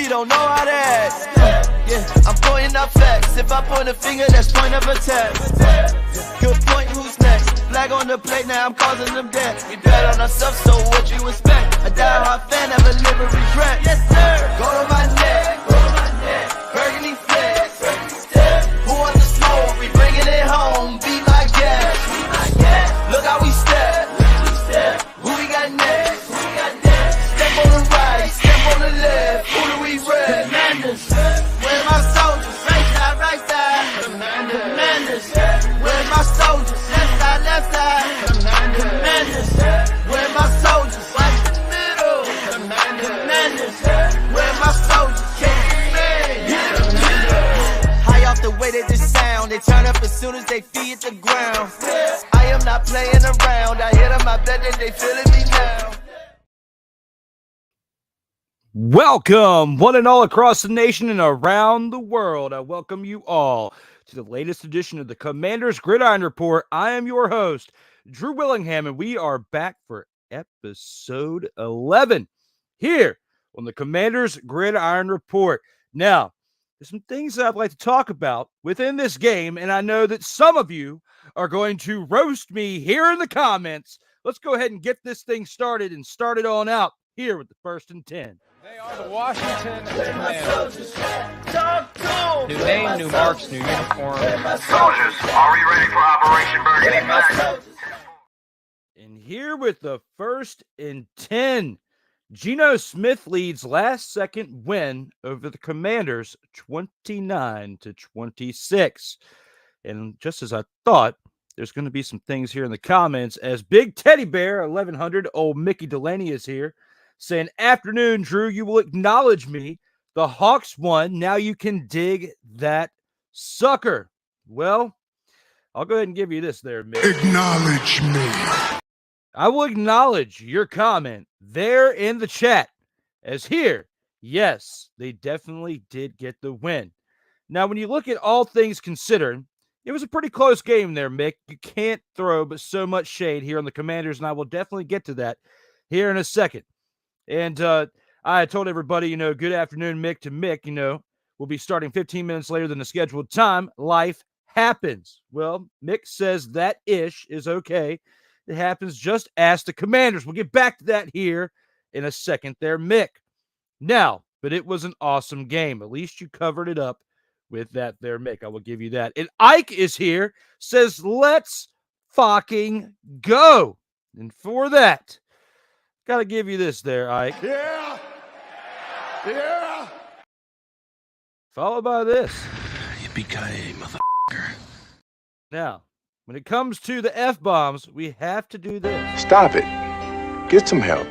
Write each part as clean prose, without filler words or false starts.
you don't know how to act. Yeah, I'm pointing out facts. If I point a finger, that's point of attack. Good point, who's next? Flag on the plate, now I'm causing them death. We bet on ourselves, so what you expect? A die-hard fan, never live with regret. Yes, sir. Go to my neck. Burgundy flex. Who wants the smoke? We bringing it home. Be my guest. Look how we step. Who we got next? Step on the right, step on the left. Who do we rep? Commanders. Where's my soldiers? Right side. Commanders. Where's my soldiers? Left side. Commanders. Where's my soldiers? Right in the middle. Commanders. Where's my soldiers? High off the way they just sound. They turn up as soon as they feed the ground. I am not playing around. I hit them, I bet that they feeling me now. Welcome, one and all across the nation and around the world. I welcome you all to the latest edition of the Commanders Gridiron Report. I am your host, Drew Willingham, and we are back for episode 11 here on the Commanders Gridiron Report. Now, there's some things that I'd like to talk about within this game, and I know that some of you are going to roast me here in the comments. Let's go ahead and get this thing started and start it on out here with the 1st and 10. They are the Washington Commanders. New name, new marks, new uniform. Soldiers, are we ready for Operation Burgundy? And here with the 1st and 10, Geno Smith leads last second win over the Commanders 29-26. And just as I thought, there's going to be some things here in the comments as Big Teddy Bear 1100, old Mickey Delaney is here saying, "Afternoon, Drew, you will acknowledge me. The Hawks won. Now you can dig that sucker." Well, I'll go ahead and give you this there, Mick. Acknowledge me. I will acknowledge your comment there in the chat as here, yes, they definitely did get the win. Now, when you look at all things considered, it was a pretty close game there, Mick. You can't throw but so much shade here on the Commanders, and I will definitely get to that here in a second. And I told everybody, good afternoon, Mick to Mick, we'll be starting 15 minutes later than the scheduled time. Life happens. Well, Mick says that ish is okay. It happens. Just ask the Commanders. We'll get back to that here in a second there, Mick. Now, but it was an awesome game. At least you covered it up with that there, Mick. I will give you that. And Ike is here, says, let's fucking go. And for that, got to give you this there, Ike. Yeah. Followed by this. Yippee-ki-yay, motherfucker. Now, when it comes to the F-bombs, we have to do this. Stop it. Get some help.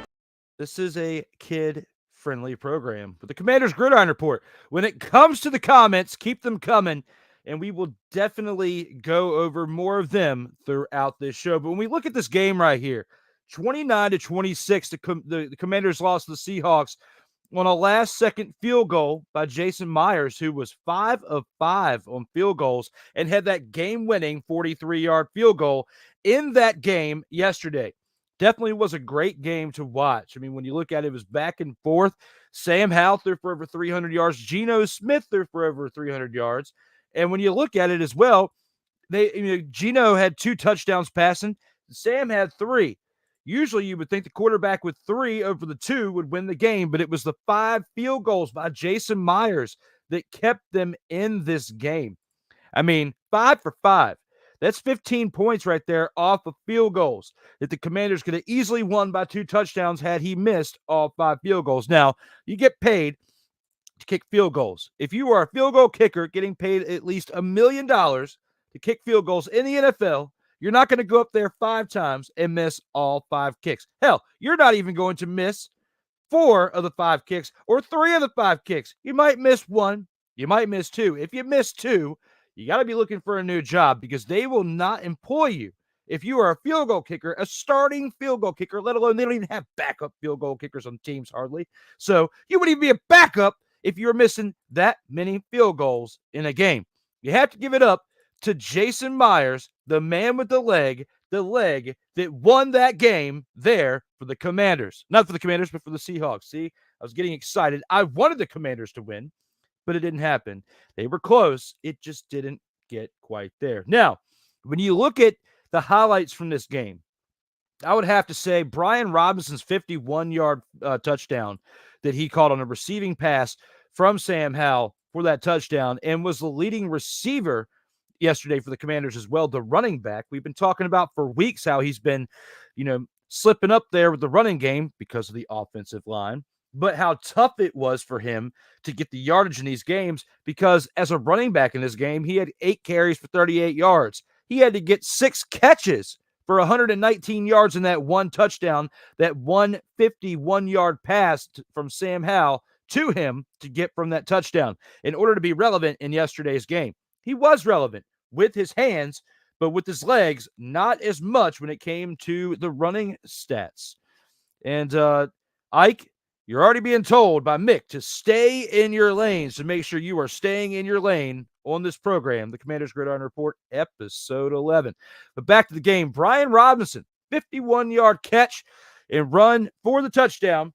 This is a kid-friendly program with the Commanders Gridiron Report. When it comes to the comments, keep them coming, and we will definitely go over more of them throughout this show. But when we look at this game right here, 29-26, the Commanders lost to the Seahawks on a last-second field goal by Jason Myers, who was 5 of 5 on field goals and had that game-winning 43-yard field goal in that game yesterday. Definitely was a great game to watch. I mean, when you look at it, it was back and forth. Sam Howell threw for over 300 yards. Geno Smith threw for over 300 yards. And when you look at it as well, Geno had 2 touchdowns passing. Sam had 3. Usually you would think the quarterback with 3 over the 2 would win the game, but it was the 5 field goals by Jason Myers that kept them in this game. I mean, 5 for 5. That's 15 points right there off of field goals that the Commanders could have easily won by 2 touchdowns had he missed all 5 field goals. Now, you get paid to kick field goals. If you are a field goal kicker getting paid at least $1 million to kick field goals in the NFL, you're not going to go up there 5 times and miss all 5 kicks. Hell, you're not even going to miss 4 of the 5 kicks or 3 of the 5 kicks. You might miss 1. You might miss 2. If you miss 2, you got to be looking for a new job because they will not employ you if you are a field goal kicker, a starting field goal kicker, let alone they don't even have backup field goal kickers on teams hardly. So you wouldn't even be a backup if you're missing that many field goals in a game. You have to give it up to Jason Myers, the man with the leg that won that game there for the Commanders. Not for the Commanders, but for the Seahawks. See, I was getting excited. I wanted the Commanders to win, but it didn't happen. They were close. It just didn't get quite there. Now, when you look at the highlights from this game, I would have to say Brian Robinson's 51-yard touchdown that he caught on a receiving pass from Sam Howell for that touchdown and was the leading receiver yesterday for the Commanders as well, the running back. We've been talking about for weeks how he's been, slipping up there with the running game because of the offensive line, but how tough it was for him to get the yardage in these games because as a running back in this game, he had 8 carries for 38 yards. He had to get 6 catches for 119 yards in that one touchdown, that 151-yard pass from Sam Howell to him to get from that touchdown in order to be relevant in yesterday's game. He was relevant with his hands, but with his legs, not as much when it came to the running stats. And Ike, you're already being told by Mick to stay in your lanes, to make sure you are staying in your lane on this program, the Commanders Gridiron Report, episode 11. But back to the game. Brian Robinson, 51-yard catch and run for the touchdown,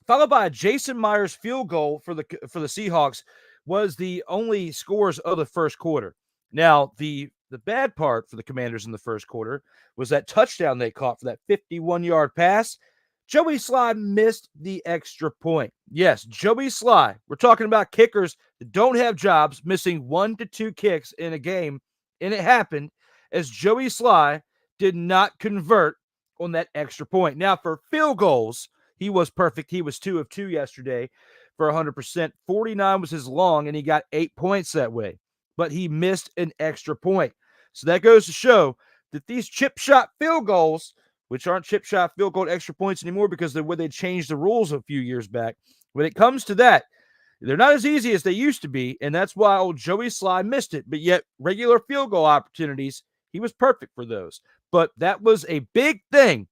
followed by a Jason Myers field goal for the Seahawks, was the only scores of the first quarter. Now, the bad part for the Commanders in the first quarter was that touchdown they caught for that 51-yard pass. Joey Sly missed the extra point. Yes, Joey Sly. We're talking about kickers that don't have jobs, missing 1 to 2 kicks in a game, and it happened as Joey Sly did not convert on that extra point. Now, for field goals, he was perfect. He was 2 of 2 yesterday for 100%. 49 was his long, and he got 8 points that way. But he missed an extra point. So that goes to show that these chip shot field goals, which aren't chip shot field goal extra points anymore because of the way they changed the rules a few years back, when it comes to that, they're not as easy as they used to be, and that's why old Joey Sly missed it. But yet, regular field goal opportunities, he was perfect for those. But that was a big thing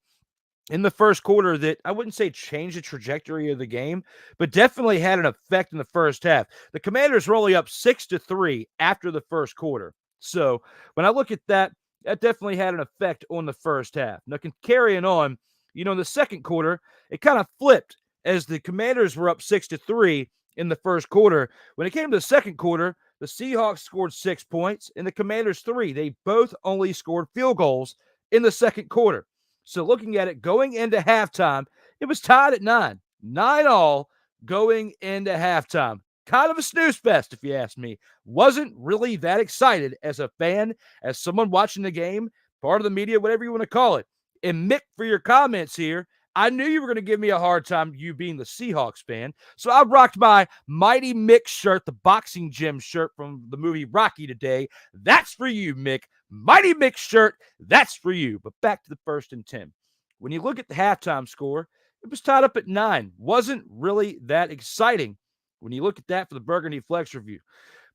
in the first quarter that I wouldn't say changed the trajectory of the game, but definitely had an effect in the first half. The Commanders were only up 6-3 after the first quarter. So when I look at that, that definitely had an effect on the first half. Now, carrying on, in the second quarter, it kind of flipped as the Commanders were up 6-3 in the first quarter. When it came to the second quarter, the Seahawks scored 6 points and the Commanders 3. They both only scored field goals in the second quarter. So looking at it, going into halftime, it was tied at 9. 9-all going into halftime. Kind of a snooze fest, if you ask me. Wasn't really that excited as a fan, as someone watching the game, part of the media, whatever you want to call it. And Mick, for your comments here, I knew you were going to give me a hard time, you being the Seahawks fan. So I rocked my Mighty Mick shirt, the boxing gym shirt from the movie Rocky today. That's for you, Mick. Mighty Mick shirt, that's for you. But back to the 1st and 10. When you look at the halftime score, it was tied up at 9. Wasn't really that exciting when you look at that for the Burgundy Flex review.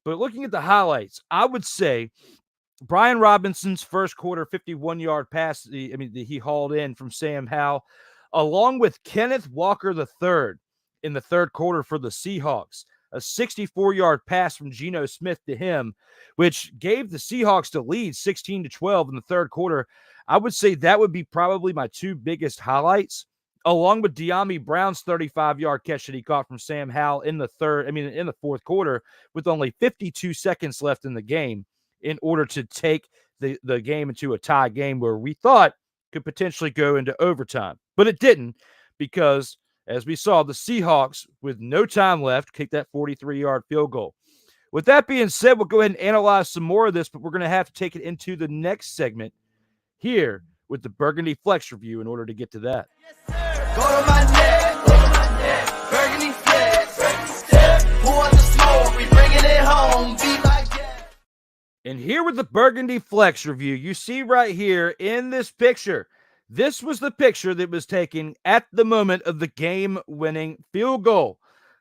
But looking at the highlights, I would say Brian Robinson's first quarter 51-yard pass, he hauled in from Sam Howell, along with Kenneth Walker III in the third quarter for the Seahawks. A 64-yard pass from Geno Smith to him, which gave the Seahawks the lead 16-12 in the third quarter. I would say that would be probably my 2 biggest highlights, along with De'Ami Brown's 35-yard catch that he caught from Sam Howell in the fourth quarter with only 52 seconds left in the game in order to take the game into a tie game where we thought could potentially go into overtime. But it didn't because, as we saw, the Seahawks, with no time left, kicked that 43-yard field goal. With that being said, we'll go ahead and analyze some more of this, but we're going to have to take it into the next segment here with the Burgundy Flex review in order to get to that. Go to my neck, Burgundy Flex. Pour the smoke, we bringing it home. Be like that. And here with the Burgundy Flex review, you see right here in this picture, this was the picture that was taken at the moment of the game-winning field goal.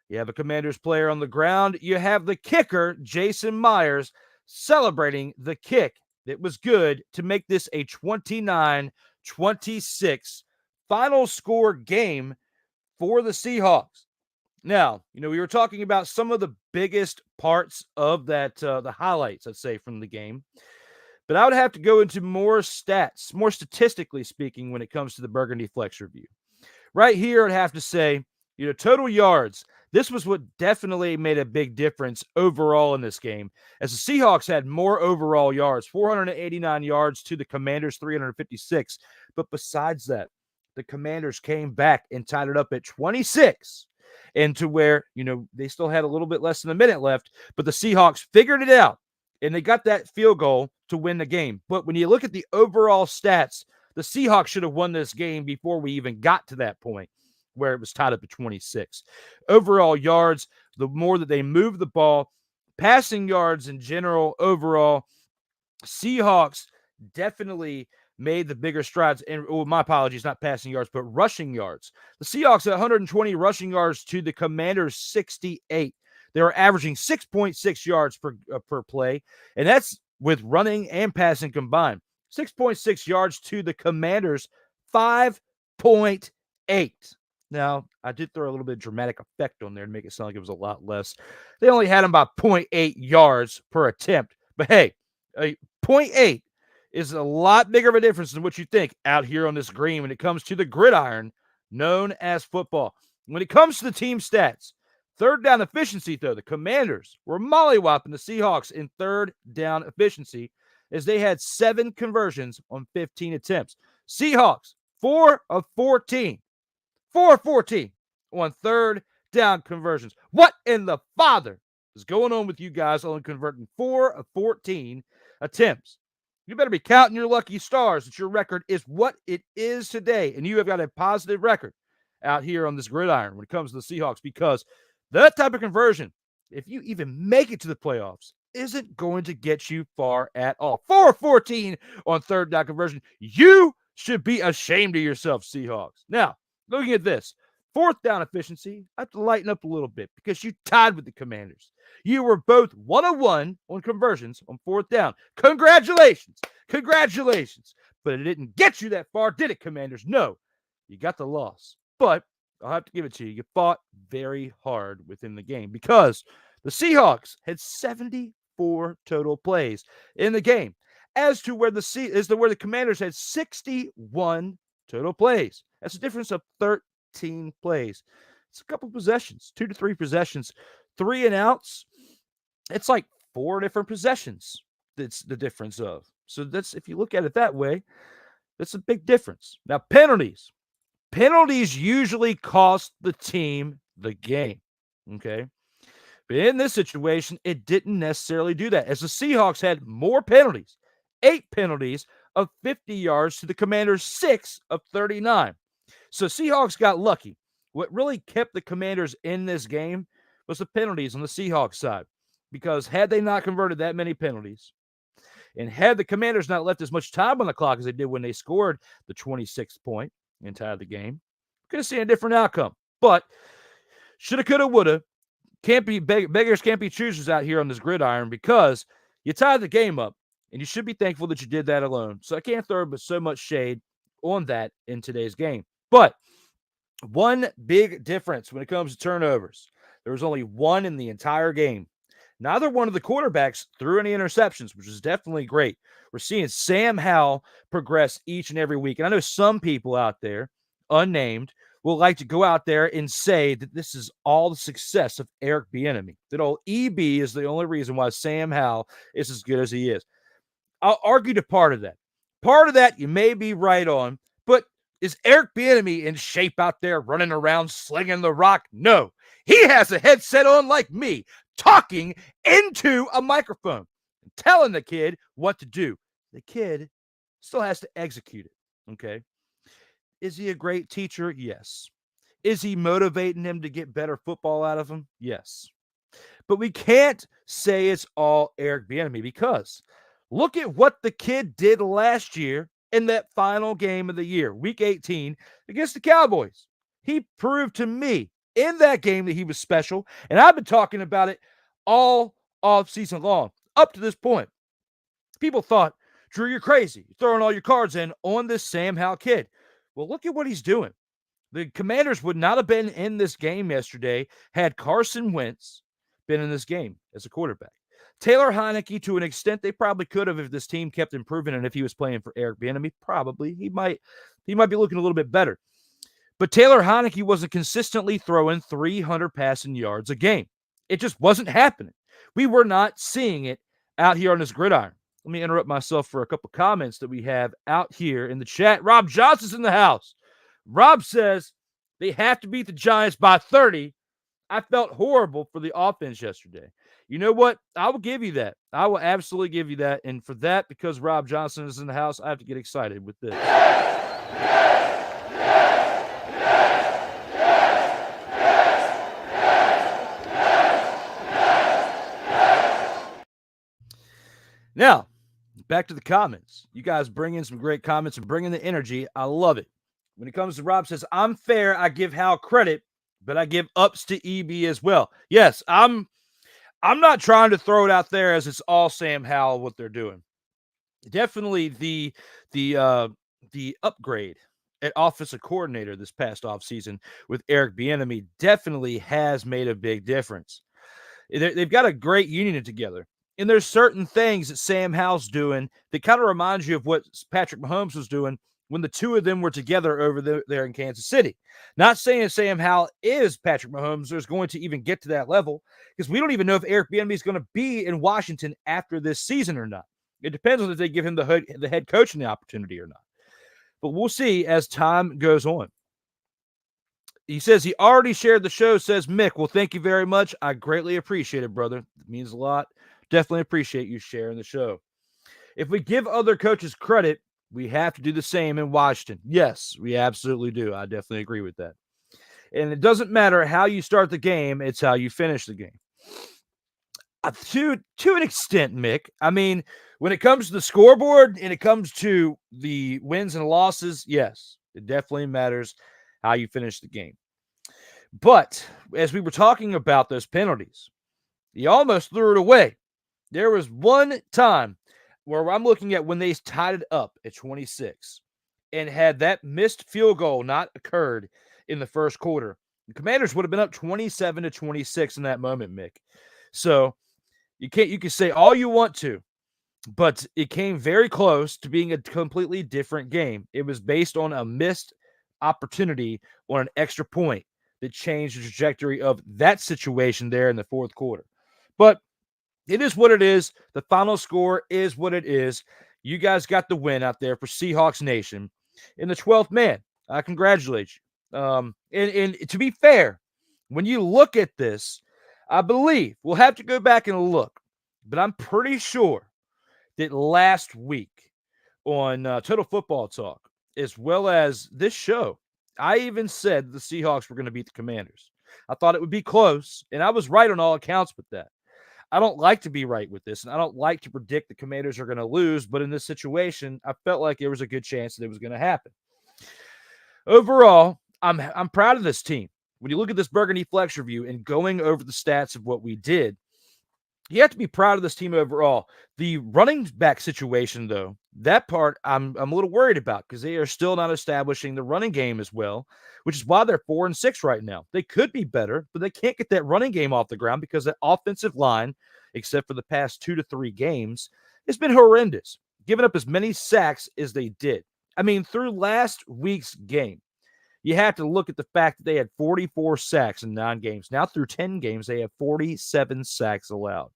You have a Commanders player on the ground. You have the kicker, Jason Myers, celebrating the kick that was good to make this a 29-26 final score game for the Seahawks. Now, we were talking about some of the biggest parts of that, the highlights, let's say, from the game. But I would have to go into more stats, more statistically speaking, when it comes to the Burgundy Flex review. Right here, I'd have to say Total yards. This was what definitely made a big difference overall in this game, as the Seahawks had more overall yards, 489 yards to the Commanders, 356. But besides that, the Commanders came back and tied it up at 26, and to where, they still had a little bit less than a minute left, but the Seahawks figured it out, and they got that field goal to win the game. But when you look at the overall stats, the Seahawks should have won this game before we even got to that point, where it was tied up at 26. Overall yards, the more that they moved the ball, passing yards in general, overall, Seahawks definitely made the bigger strides. And my apologies, not passing yards, but rushing yards. The Seahawks had 120 rushing yards to the Commanders 68. They were averaging 6.6 yards per play, and that's with running and passing combined. 6.6 yards to the Commanders 5.8. Now, I did throw a little bit of dramatic effect on there to make it sound like it was a lot less. They only had him by 0.8 yards per attempt. But hey, 0.8 is a lot bigger of a difference than what you think out here on this green when it comes to the gridiron known as football. When it comes to the team stats, third down efficiency, though, the Commanders were mollywopping the Seahawks in third down efficiency as they had 7 conversions on 15 attempts. Seahawks, 4 of 14. 4 of 14 on third down conversions. What in the father is going on with you guys on converting 4 of 14 attempts? You better be counting your lucky stars that your record is what it is today, and you have got a positive record out here on this gridiron when it comes to the Seahawks, because that type of conversion, if you even make it to the playoffs, isn't going to get you far at all. 4 of 14 on third down conversion. You should be ashamed of yourself, Seahawks. Now, looking at this, fourth down efficiency, I have to lighten up a little bit because you tied with the Commanders. You were both 1-1 on conversions on fourth down. Congratulations. Congratulations. But it didn't get you that far, did it, Commanders? No, you got the loss. But I'll have to give it to you. You fought very hard within the game because the Seahawks had 74 total plays in the game, as to where the Commanders had 61 total plays. That's a difference of 13 plays. It's a couple possessions, 2 to 3 possessions, 3 and outs. It's like 4 different possessions. That's the difference of. So that's, if you look at it that way, that's a big difference. Now, penalties. Penalties usually cost the team the game. Okay. But in this situation, it didn't necessarily do that, as the Seahawks had more penalties, 8 penalties of 50 yards to the Commanders' 6 of 39. So Seahawks got lucky. What really kept the Commanders in this game was the penalties on the Seahawks side, because had they not converted that many penalties, and had the Commanders not left as much time on the clock as they did when they scored the 26th point and tied the game, could have seen a different outcome. But shoulda, coulda, woulda. Can't be beggars can't be choosers out here on this gridiron, because you tied the game up, and you should be thankful that you did that alone. So I can't throw so much shade on that in today's game. But one big difference when it comes to turnovers, there was only one in the entire game. Neither one of the quarterbacks threw any interceptions, which is definitely great. We're seeing Sam Howell progress each and every week. And I know some people out there, unnamed, will like to go out there and say that this is all the success of Eric Bieniemy, that old EB is the only reason why Sam Howell is as good as he is. I'll argue to part of that. Part of that you may be right on, but is Eric Bieniemy in shape out there running around slinging the rock? No. He has a headset on like me, talking into a microphone and telling the kid what to do. The kid still has to execute it, okay? Is he a great teacher? Yes. Is he motivating him to get better football out of him? Yes. But we can't say it's all Eric Bieniemy, because look at what the kid did last year in that final game of the year, Week 18, against the Cowboys. He proved to me in that game that he was special, and I've been talking about it all offseason long up to this point. People thought, Drew, you're crazy. You're throwing all your cards in on this Sam Howell kid. Well, look at what he's doing. The Commanders would not have been in this game yesterday had Carson Wentz been in this game as a quarterback. Taylor Heineke, to an extent, they probably could have if this team kept improving, and if he was playing for Eric Bieniemy, probably he might be looking a little bit better. But Taylor Heineke wasn't consistently throwing 300 passing yards a game. It just wasn't happening. We were not seeing it out here on this gridiron. Let me interrupt myself for a couple comments that we have out here in the chat. Rob Johnson's in the house. Rob says they have to beat the Giants by 30. I felt horrible for the offense yesterday. You know what? I will give you that. I will absolutely give you that. And for that, because Rob Johnson is in the house, I have to get excited with this. Now, back to the comments. You guys bring in some great comments and bring in the energy. I love it. When it comes to Rob says, I'm fair. I give Hal credit, but I give ups to EB as well. Yes, I'm not trying to throw it out there as it's all Sam Howell what they're doing. Definitely the upgrade at offensive coordinator this past offseason with Eric Bieniemy definitely has made a big difference. They've got a great union together. And there's certain things that Sam Howell's doing that kind of reminds you of what Patrick Mahomes was doing when the two of them were together over there in Kansas City. Not saying Sam Howell is Patrick Mahomes or is going to even get to that level, because we don't even know if Eric Bieniemy is going to be in Washington after this season or not. It depends on if they give him the head coaching the opportunity or not. But we'll see as time goes on. He says he already shared the show, says Mick. Well, thank you very much. I greatly appreciate it, brother. It means a lot. Definitely appreciate you sharing the show. If we give other coaches credit, we have to do the same in Washington. Yes, we absolutely do. I definitely agree with that. And it doesn't matter how you start the game, it's how you finish the game. To an extent, Mick. I mean, when it comes to the scoreboard and it comes to the wins and losses, yes, it definitely matters how you finish the game. But as we were talking about those penalties, he almost threw it away. There was one time where I'm looking at when they tied it up at 26 and had that missed field goal not occurred in the first quarter, the Commanders would have been up 27-26 in that moment, Mick. So you can say all you want to, but it came very close to being a completely different game. It was based on a missed opportunity on an extra point that changed the trajectory of that situation there in the fourth quarter. But it is what it is. The final score is what it is. You guys got the win out there for Seahawks Nation. In the 12th man, I congratulate you. And to be fair, when you look at this, I believe we'll have to go back and look, but I'm pretty sure that last week on Total Football Talk, as well as this show, I even said the Seahawks were going to beat the Commanders. I thought it would be close, and I was right on all accounts with that. I don't like to be right with this, and I don't like to predict the Commanders are going to lose, but in this situation, I felt like there was a good chance that it was going to happen. Overall, I'm proud of this team. When you look at this Burgundy Flex review and going over the stats of what we did, you have to be proud of this team overall. The running back situation, though, that part I'm a little worried about because they are still not establishing the running game as well, which is why they're 4-6 right now. They could be better, but they can't get that running game off the ground because that offensive line, except for the past 2 to 3 games, has been horrendous, giving up as many sacks as they did. I mean, through last week's game, you have to look at the fact that they had 44 sacks in 9 games. Now through 10 games, they have 47 sacks allowed.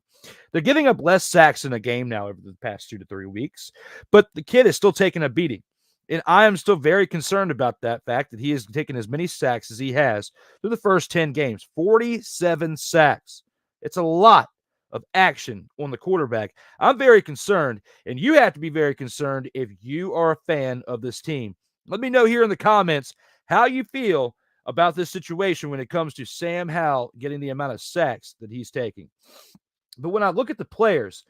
They're giving up less sacks in a game now over the past 2 to 3 weeks, but the kid is still taking a beating. And I am still very concerned about that fact that he has taken as many sacks as he has through the first 10 games. 47 sacks. It's a lot of action on the quarterback. I'm very concerned, and you have to be very concerned if you are a fan of this team. Let me know here in the comments how you feel about this situation when it comes to Sam Howell getting the amount of sacks that he's taking. But when I look at the players,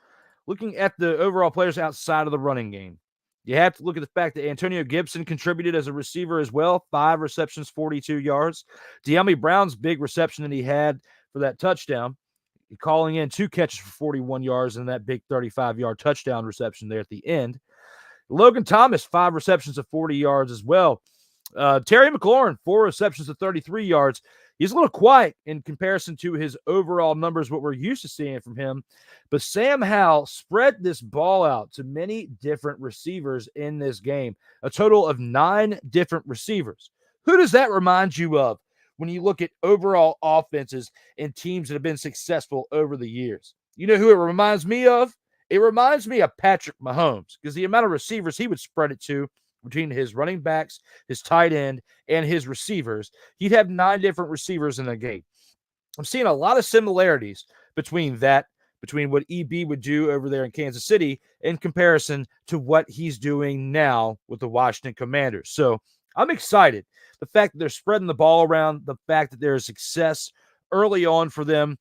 looking at the overall players outside of the running game, you have to look at the fact that Antonio Gibson contributed as a receiver as well. 5 receptions, 42 yards. De'Ami Brown's big reception that he had for that touchdown, calling in 2 catches for 41 yards and that big 35-yard touchdown reception there at the end. Logan Thomas, 5 receptions of 40 yards as well. Terry McLaurin, 4 receptions of 33 yards. He's a little quiet in comparison to his overall numbers, what we're used to seeing from him. But Sam Howell spread this ball out to many different receivers in this game, a total of 9 different receivers. Who does that remind you of when you look at overall offenses and teams that have been successful over the years? You know who it reminds me of? It reminds me of Patrick Mahomes, because the amount of receivers he would spread it to between his running backs, his tight end, and his receivers. He'd have 9 different receivers in a game. I'm seeing a lot of similarities between what EB would do over there in Kansas City in comparison to what he's doing now with the Washington Commanders. So I'm excited. The fact that they're spreading the ball around, the fact that there's success early on for them,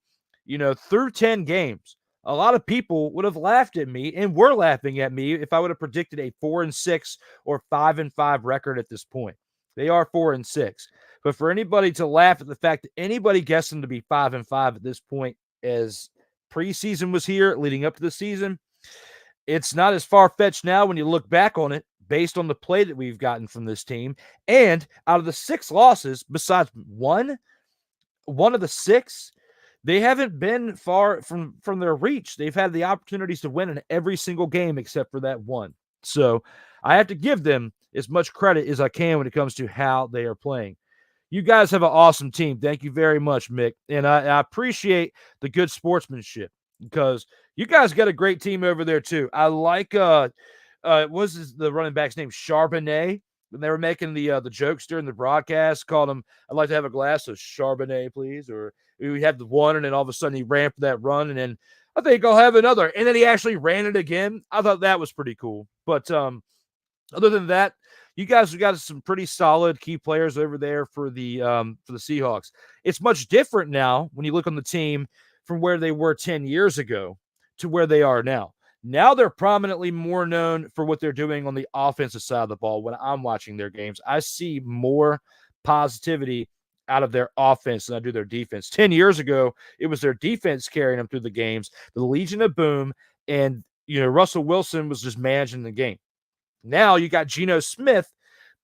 through 10 games. A lot of people would have laughed at me and were laughing at me if I would have predicted a 4-6 or 5-5 record at this point. They are 4-6. But for anybody to laugh at the fact that anybody guessed them to be 5-5 at this point, as preseason was here leading up to the season, it's not as far-fetched now when you look back on it based on the play that we've gotten from this team. And out of the 6 losses, besides one of the 6, they haven't been far from their reach. They've had the opportunities to win in every single game except for that one. So I have to give them as much credit as I can when it comes to how they are playing. You guys have an awesome team. Thank you very much, Mick. And I appreciate the good sportsmanship, because you guys got a great team over there too. I like what was the running back's name? Charbonnet. When they were making the jokes during the broadcast, called him, "I'd like to have a glass of Charbonnet, please." Or we had the one, and then all of a sudden he ran for that run, and then I think I'll have another. And then he actually ran it again. I thought that was pretty cool. But other than that, you guys have got some pretty solid key players over there for the Seahawks. It's much different now when you look on the team from where they were 10 years ago to where they are now. Now they're prominently more known for what they're doing on the offensive side of the ball. When I'm watching their games, I see more positivity out of their offense than I do their defense. 10 years ago, it was their defense carrying them through the games, the Legion of Boom, and Russell Wilson was just managing the game. Now you got Geno Smith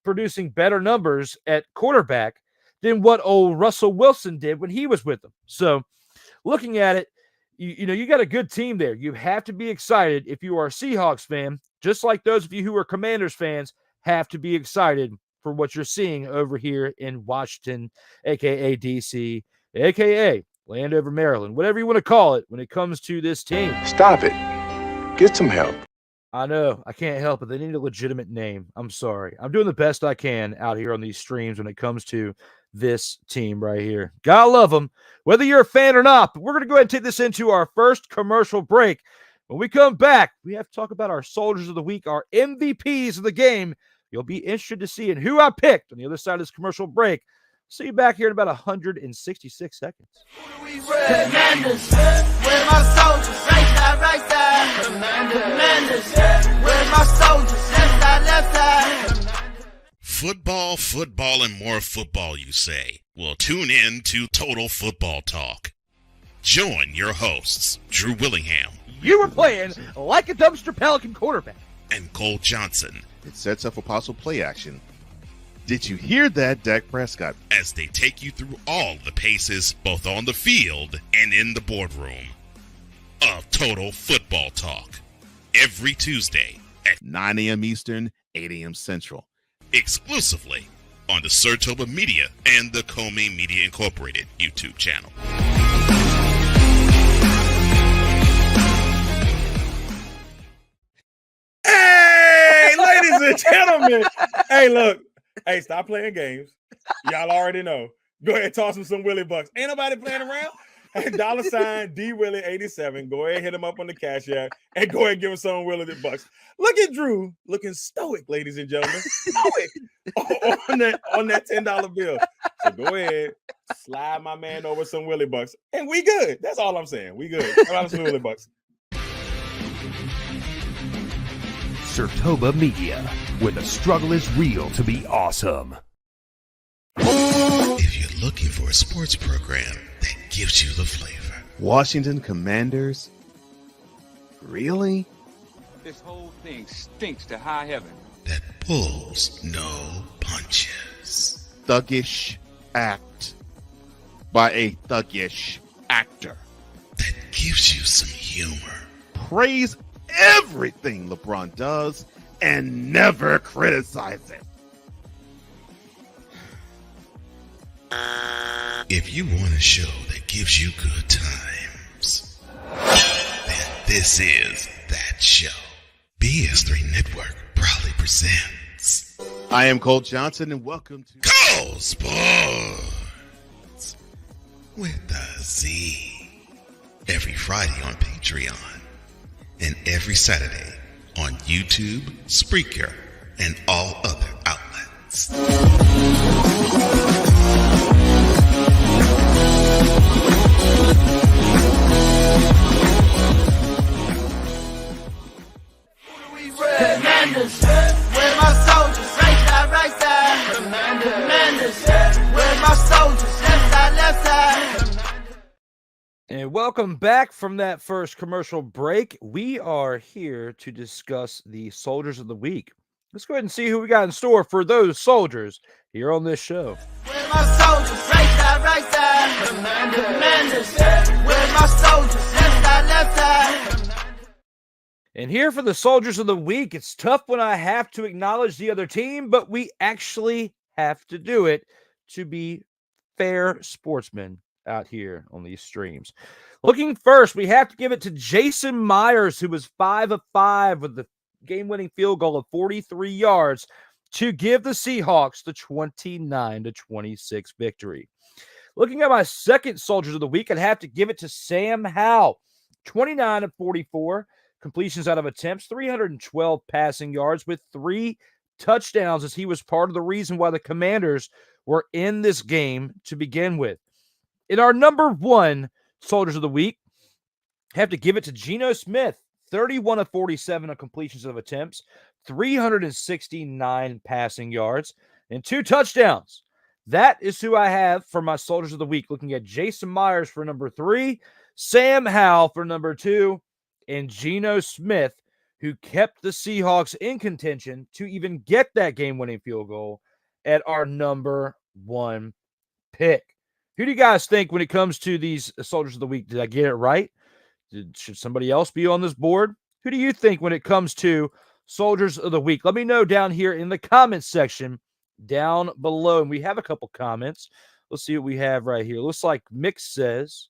producing better numbers at quarterback than what old Russell Wilson did when he was with them. So looking at it, you got a good team there. You have to be excited if you are a Seahawks fan, just like those of you who are Commanders fans have to be excited for what you're seeing over here in Washington, a.k.a. D.C., a.k.a. Landover, Maryland, whatever you want to call it when it comes to this team. Stop it. Get some help. I know. I can't help it. They need a legitimate name. I'm sorry. I'm doing the best I can out here on these streams when it comes to this team right here. Gotta love them, whether you're a fan or not. But we're going to go ahead and take this into our first commercial break. When we come back, we have to talk about our soldiers of the week, our MVPs of the game. You'll be interested to see who I picked on the other side of this commercial break. See you back here in about 166 seconds. Commanders, where's my soldiers? Right side. Commanders, where's my soldiers? Left side. Football, and more football, you say? Well, tune in to Total Football Talk. Join your hosts, Drew Willingham. You were playing like a dumpster Pelican quarterback. And Cole Johnson. It sets up a possible play action. Did you hear that, Dak Prescott? As they take you through all the paces, both on the field and in the boardroom, of Total Football Talk. Every Tuesday at 9 a.m. Eastern, 8 a.m. Central. Exclusively on the Surtoba Media and the Comey Media Incorporated YouTube channel. Hey, ladies and gentlemen. Hey, look. Hey, stop playing games. Y'all already know. Go ahead and toss him some Willie Bucks. Ain't nobody playing around. Hey, $ DWillie87. Go ahead and hit him up on the Cash App and go ahead and give him some Willie Bucks. Look at Drew looking stoic, ladies and gentlemen. Stoic on that $10 bill. So go ahead, slide my man over some Willie Bucks, and we good. That's all I'm saying. We good. About some Willie Bucks. Surtoba Media, where the struggle is real to be awesome. If you're looking for a sports program that gives you the flavor. Washington Commanders? Really? This whole thing stinks to high heaven. That pulls no punches. Thuggish act by a thuggish actor. That gives you some humor. Praise everything LeBron does and never criticize it. If you want a show that gives you good times, then this is that show. BS3 Network proudly presents. I am Cole Johnson, and welcome to Cole Sports with a Z. Every Friday on Patreon and every Saturday on YouTube, Spreaker, and all other outlets. Commanders, where my soldiers, right side. Commanders, where my soldiers, left side. And welcome back from that first commercial break. We are here to discuss the Soldiers of the Week. Let's go ahead and see who we got in store for those soldiers here on this show. Where my soldiers, right side. Commanders, where my soldiers, left side. And here for the Soldiers of the Week, it's tough when I have to acknowledge the other team, but we actually have to do it to be fair sportsmen out here on these streams. Looking first, we have to give it to Jason Myers, who was 5 of 5 with the game-winning field goal of 43 yards to give the Seahawks the 29-26 victory. Looking at my second Soldiers of the Week, I'd have to give it to Sam Howell, 29 of 44. Completions out of attempts, 312 passing yards with 3 touchdowns, as he was part of the reason why the Commanders were in this game to begin with. In our number one Soldiers of the Week, I have to give it to Geno Smith, 31 of 47 on completions of attempts, 369 passing yards, and 2 touchdowns. That is who I have for my Soldiers of the Week, looking at Jason Myers for number 3, Sam Howell for number 2, and Geno Smith, who kept the Seahawks in contention to even get that game-winning field goal at our number 1 pick. Who do you guys think when it comes to these Soldiers of the Week? Did I get it right? Should somebody else be on this board? Who do you think when it comes to Soldiers of the Week? Let me know down here in the comments section down below. And we have a couple comments. Let's see what we have right here. Looks like Mick says,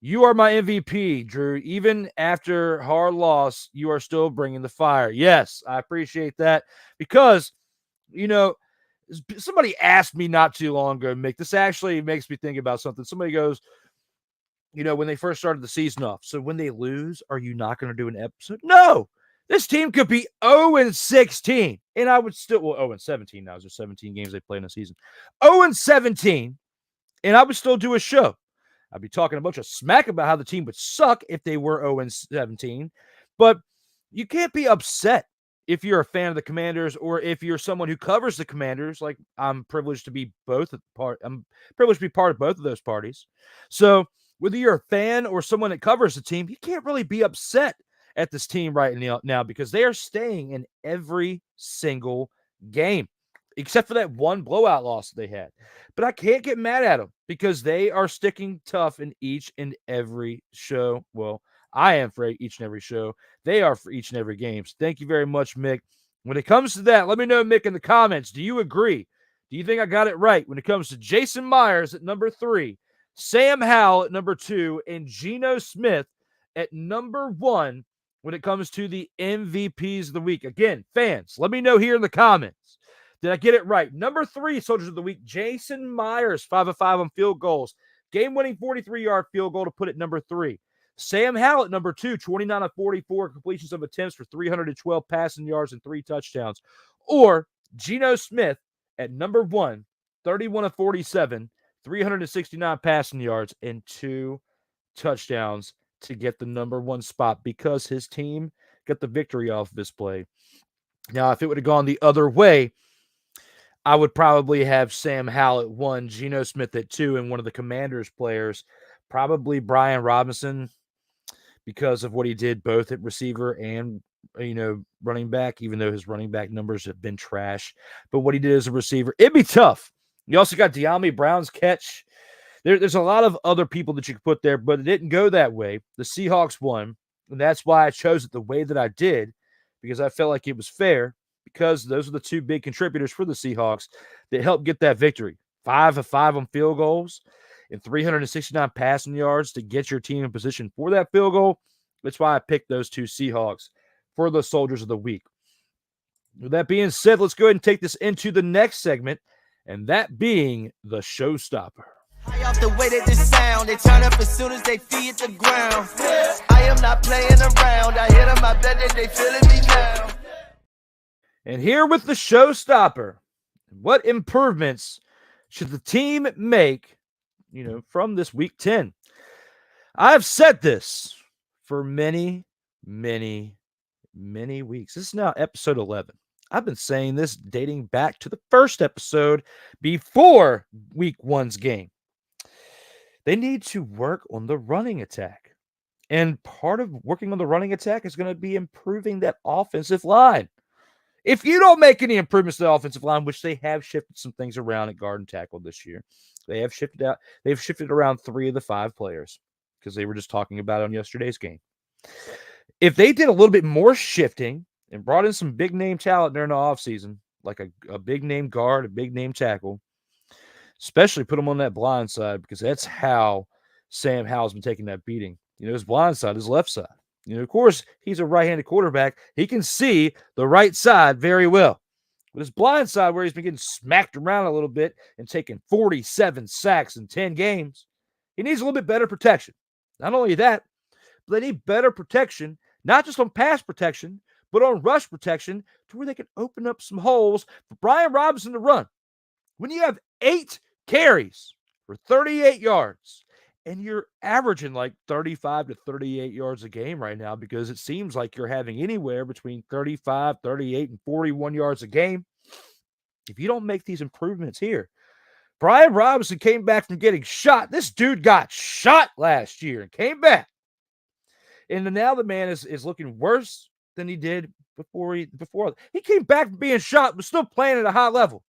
"You are my MVP, Drew. Even after hard loss, you are still bringing the fire." Yes, I appreciate that because, somebody asked me not too long ago, Mick, this actually makes me think about something. Somebody goes, when they first started the season off, so when they lose, are you not going to do an episode? No, this team could be 0-16, and I would still, 0-17 now. There's 17 games they play in a season. 0-17, and I would still do a show. I'd be talking a bunch of smack about how the team would suck if they were 0-17, but you can't be upset if you're a fan of the Commanders or if you're someone who covers the Commanders. Like, I'm privileged to be I'm privileged to be part of both of those parties. So whether you're a fan or someone that covers the team, you can't really be upset at this team right now because they are staying in every single game, except for that one blowout loss they had. But I can't get mad at them because they are sticking tough in each and every show. Well, I am for each and every show. They are for each and every game. So thank you very much, Mick. When it comes to that, let me know, Mick, in the comments. Do you agree? Do you think I got it right when it comes to Jason Myers at number 3, Sam Howell at number 2, and Geno Smith at number 1 when it comes to the MVPs of the week? Again, fans, let me know here in the comments. Did I get it right? Number 3, Soldiers of the Week, Jason Myers, 5 of 5 on field goals. Game-winning 43-yard field goal to put it number 3. Sam Howell at number 2, 29 of 44 completions of attempts for 312 passing yards and 3 touchdowns. Or Geno Smith at number 1, 31 of 47, 369 passing yards and 2 touchdowns to get the number 1 spot because his team got the victory off this play. Now, if it would have gone the other way, I would probably have Sam Howell at 1, Geno Smith at 2, and one of the Commanders players, probably Brian Robinson, because of what he did both at receiver and, running back, even though his running back numbers have been trash. But what he did as a receiver, it'd be tough. You also got De'Ami Brown's catch. There's a lot of other people that you could put there, but it didn't go that way. The Seahawks won, and that's why I chose it the way that I did, because I felt like it was fair, because those are the 2 big contributors for the Seahawks that helped get that victory. 5 of 5 on field goals and 369 passing yards to get your team in position for that field goal. That's why I picked those two Seahawks for the Soldiers of the Week. With that being said, let's go ahead and take this into the next segment, and that being the Showstopper. High off the way that this sound, they turn up as soon as they feed the ground. I am not playing around. I hit them, I bet that they feeling me now. And here with the Showstopper, what improvements should the team make, from this week 10? I've said this for many, many, many weeks. This is now episode 11. I've been saying this dating back to the first episode before week 1's game. They need to work on the running attack. And part of working on the running attack is going to be improving that offensive line. If you don't make any improvements to the offensive line, which they have shifted some things around at guard and tackle this year, they've shifted around 3 of the 5 players because they were just talking about it on yesterday's game. If they did a little bit more shifting and brought in some big name talent during the offseason, like a big name guard, a big name tackle, especially put them on that blind side, because that's how Sam Howell's been taking that beating. His blind side, his left side. Of course, he's a right-handed quarterback. He can see the right side very well. But his blind side, where he's been getting smacked around a little bit and taking 47 sacks in 10 games, he needs a little bit better protection. Not only that, but they need better protection, not just on pass protection, but on rush protection, to where they can open up some holes for Brian Robinson to run. When you have 8 carries for 38 yards, and you're averaging like 35 to 38 yards a game right now, because it seems like you're having anywhere between 35, 38, and 41 yards a game. If you don't make these improvements here, Brian Robinson came back from getting shot. This dude got shot last year and came back. And now the man is looking worse than he did before. He came back from being shot, but still playing at a high level.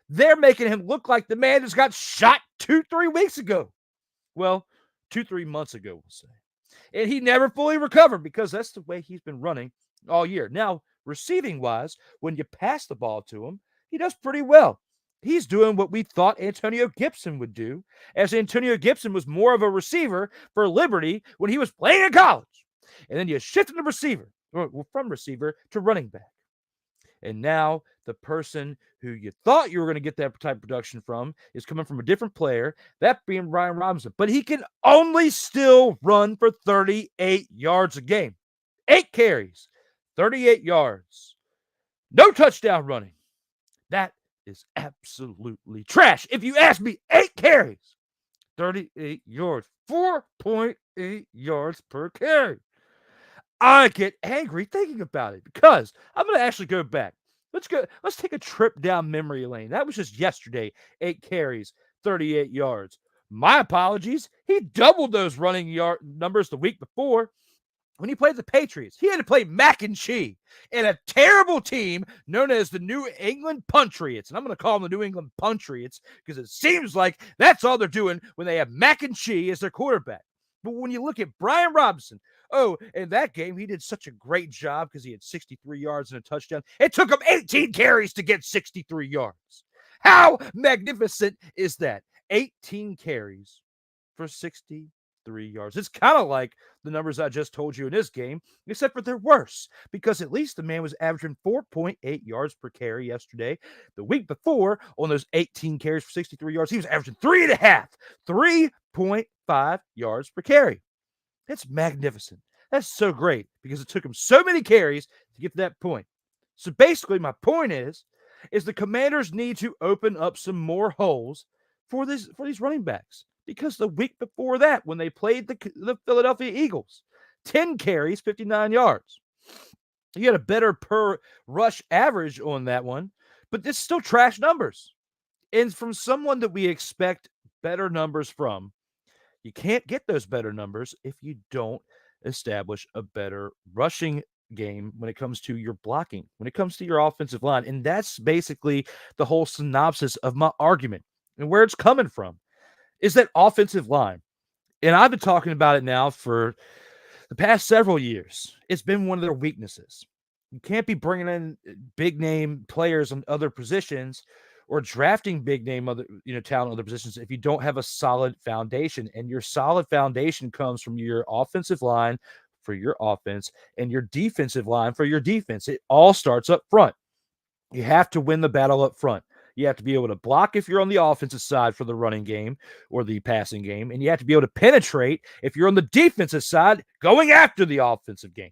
They're making him look like the man just got shot 2-3 weeks ago. Well, 2-3 months ago, we'll say. And he never fully recovered, because that's the way he's been running all year. Now, receiving-wise, when you pass the ball to him, he does pretty well. He's doing what we thought Antonio Gibson would do, as Antonio Gibson was more of a receiver for Liberty when he was playing in college. And then you shifted the receiver, from receiver to running back. And now the person who you thought you were going to get that type of production from is coming from a different player, that being Brian Robinson. But he can only still run for 38 yards a game. 8 carries, 38 yards. No touchdown running. That is absolutely trash. If you ask me, 8 carries, 38 yards, 4.8 yards per carry. I get angry thinking about it, because I'm going to actually go back. Let's take a trip down memory lane. That was just yesterday. 8 carries, 38 yards. My apologies. He doubled those running yard numbers the week before when he played the Patriots. He had to play mac and cheese in a terrible team known as the New England Patriots. And I'm going to call them the New England Patriots because it seems like that's all they're doing when they have mac and cheese as their quarterback. But when you look at Brian Robinson, in that game, he did such a great job because he had 63 yards and a touchdown. It took him 18 carries to get 63 yards. How magnificent is that? 18 carries for 63 yards. It's kind of like the numbers I just told you in this game, except for they're worse, because at least the man was averaging 4.8 yards per carry yesterday. The week before, on those 18 carries for 63 yards, he was averaging 3.5 yards per carry. That's magnificent. That's so great, because it took him so many carries to get to that point. So basically, my point is the Commanders need to open up some more holes for these running backs, because the week before that, when they played the Philadelphia Eagles, 10 carries, 59 yards. You had a better per rush average on that one, but it's still trash numbers. And from someone that we expect better numbers from, you can't get those better numbers if you don't establish a better rushing game when it comes to your blocking, when it comes to your offensive line. And that's basically the whole synopsis of my argument. And where it's coming from is that offensive line. And I've been talking about it now for the past several years. It's been one of their weaknesses. You can't be bringing in big name players on other positions or drafting big name other talent other positions if you don't have a solid foundation. And your solid foundation comes from your offensive line for your offense and your defensive line for your defense. It all starts up front. You have to win the battle up front. You have to be able to block if you're on the offensive side for the running game or the passing game, and you have to be able to penetrate if you're on the defensive side going after the offensive game.